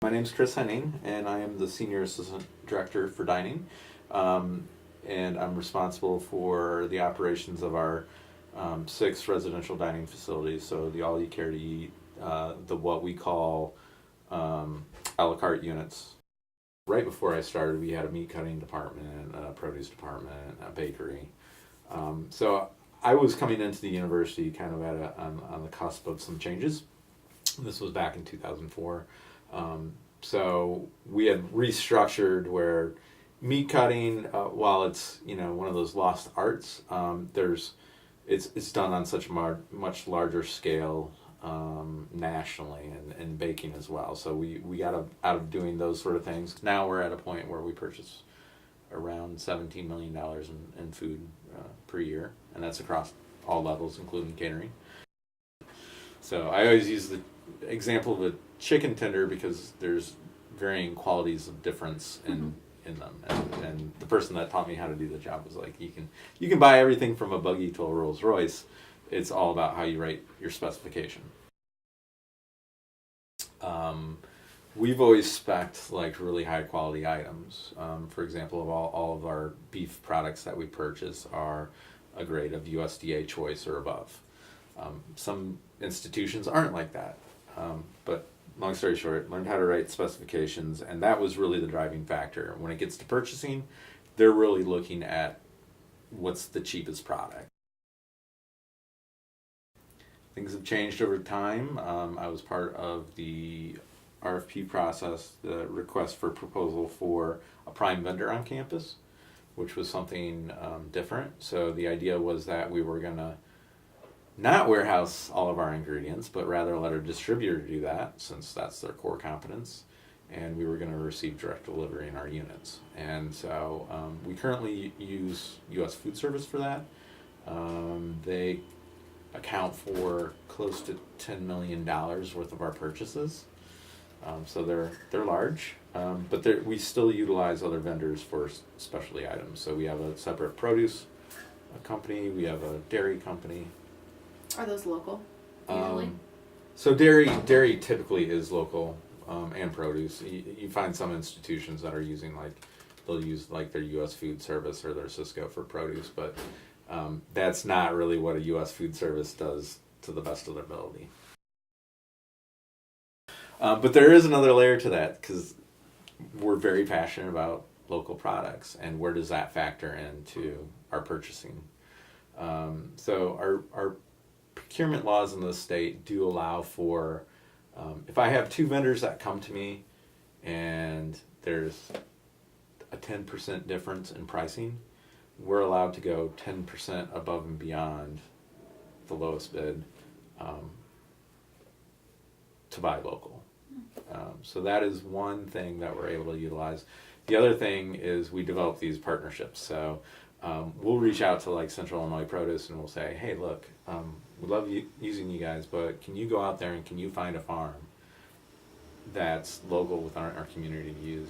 My name's Chris Henning, and I am the Senior Assistant Director for Dining. And I'm responsible for the operations of our 6 residential dining facilities. So the all you care to eat, the what we call a la carte units. Right before I started, we had a meat cutting department, a produce department, a bakery. So I was coming into the university kind of on the cusp of some changes. This was back in 2004. So we had restructured where meat cutting, while it's one of those lost arts, it's done on such a much larger scale nationally, and baking as well. So we got out of doing those sort of things. Now we're at a point where we purchase around $17 million in food per year, and that's across all levels, including catering. So I always use the example of a chicken tender because there's varying qualities of difference in them, and the person that taught me how to do the job was like, you can buy everything from a buggy to a Rolls Royce. It's all about how you write your specification. We've always spec'd like really high quality items. For example, of all of our beef products that we purchase are a grade of USDA choice or above. Some institutions aren't like that, but long story short, learned how to write specifications, and that was really the driving factor. When it gets to purchasing, they're really looking at what's the cheapest product. Things have changed over time. I was part of the RFP process, the request for proposal for a prime vendor on campus, which was something different. So the idea was that we were going to not warehouse all of our ingredients, but rather let our distributor do that, since that's their core competence, and we were going to receive direct delivery in our units. And so we currently use U.S. Food Service for that. They account for close to $10 million worth of our purchases. So they're large, but we still utilize other vendors for specialty items. So we have a separate produce company, we have a dairy company. Are those local, usually? So dairy typically is local, and produce. You find some institutions that are using they'll use their U.S. Food Service or their Cisco for produce, but that's not really what a U.S. Food Service does to the best of their ability. But there is another layer to that, because we're very passionate about local products, and where does that factor into our purchasing? So our procurement laws in the state do allow for, if I have 2 vendors that come to me and there's a 10% difference in pricing, we're allowed to go 10% above and beyond the lowest bid to buy local. So that is one thing that we're able to utilize. The other thing is we develop these partnerships. So we'll reach out to Central Illinois Produce and we'll say, hey, look, we love using you guys, but can you go out there and can you find a farm that's local within our community to use?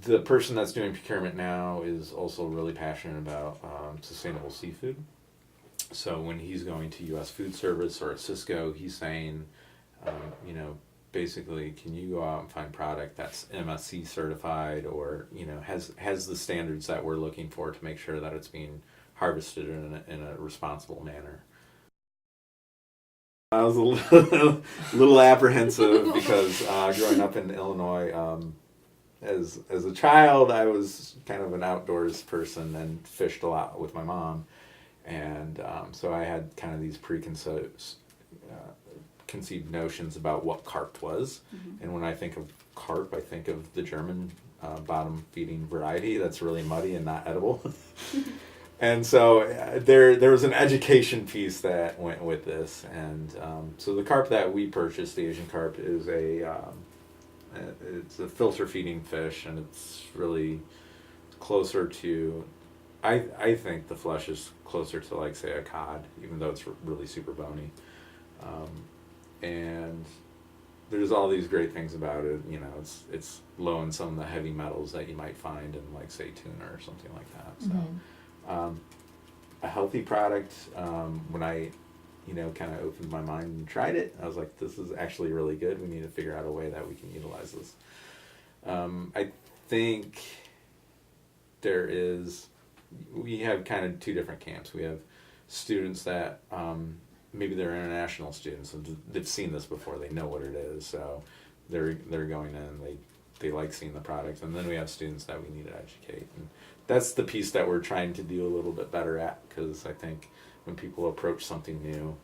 The person that's doing procurement now is also really passionate about sustainable seafood. So when he's going to U.S. Food Service or a Cisco, he's saying, basically, can you go out and find product that's MSC certified or has the standards that we're looking for to make sure that it's being harvested in a responsible manner. I was a little apprehensive because growing up in Illinois, as a child, I was kind of an outdoors person and fished a lot with my mom, and so I had kind of these preconceived notions about what carp was. Mm-hmm. And when I think of carp, I think of the German bottom feeding variety that's really muddy and not edible. And so there was an education piece that went with this, and so the carp that we purchased, the Asian carp, is it's a filter feeding fish, and it's really closer to, I think the flesh is closer to say a cod, even though it's really super bony. And there's all these great things about it. It's low in some of the heavy metals that you might find in say tuna or something like that. So a healthy product, when I kind of opened my mind and tried it. I was like, this is actually really good. We need to figure out a way that we can utilize this. I think we have kind of two different camps. We have students that maybe they're international students and they've seen this before. They know what it is, so they're going in. They like seeing the product, and then we have students that we need to educate. And that's the piece that we're trying to do a little bit better at, because I think when people approach something new,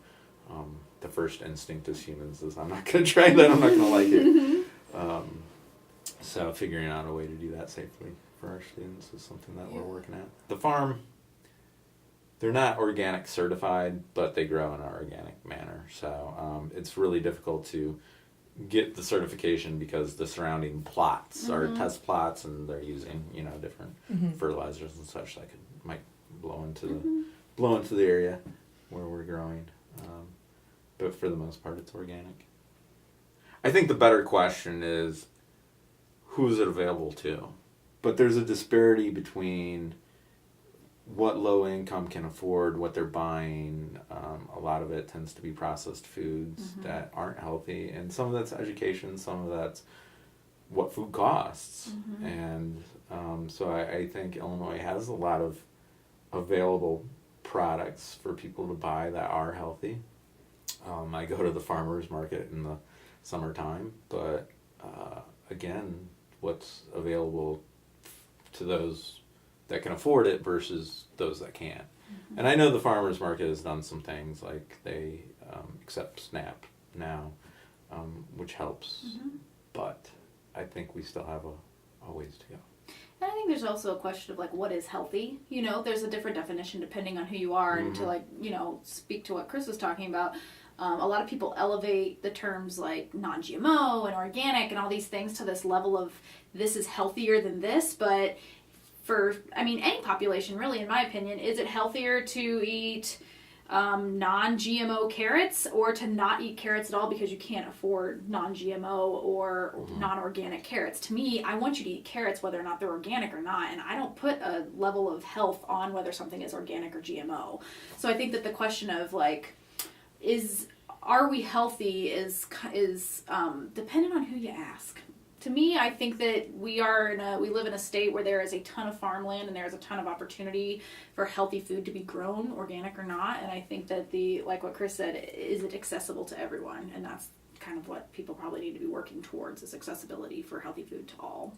the first instinct as humans is, I'm not going to try that. I'm not going to like it. So figuring out a way to do that safely for our students is something that we're working at. The farm, they're not organic certified, but they grow in an organic manner. So it's really difficult to get the certification because the surrounding plots are test plots, and they're using different fertilizers and such that might blow into the area where we're growing. But for the most part, it's organic. I think the better question is, who is it available to? But there's a disparity between what low income can afford, what they're buying. A lot of it tends to be processed foods that aren't healthy, and some of that's education, some of that's what food costs. And so I think Illinois has a lot of available products for people to buy that are healthy. I go to the farmers market in the summertime, but again, what's available to those that can afford it versus those that can't. And I know the farmers market has done some things, like they accept SNAP now, which helps, but I think we still have a ways to go. And I think there's also a question of what is healthy. There's a different definition depending on who you are, and to speak to what Chris was talking about. A lot of people elevate the terms like non-GMO and organic and all these things to this level of this is healthier than this, but for any population really, in my opinion, is it healthier to eat non-GMO carrots or to not eat carrots at all because you can't afford non-GMO or non-organic carrots? To me, I want you to eat carrots whether or not they're organic or not, and I don't put a level of health on whether something is organic or GMO. So I think that the question of are we healthy is dependent on who you ask. To me, I think that we live in a state where there is a ton of farmland and there is a ton of opportunity for healthy food to be grown, organic or not. And I think that like what Chris said, is it accessible to everyone? And that's kind of what people probably need to be working towards, is accessibility for healthy food to all.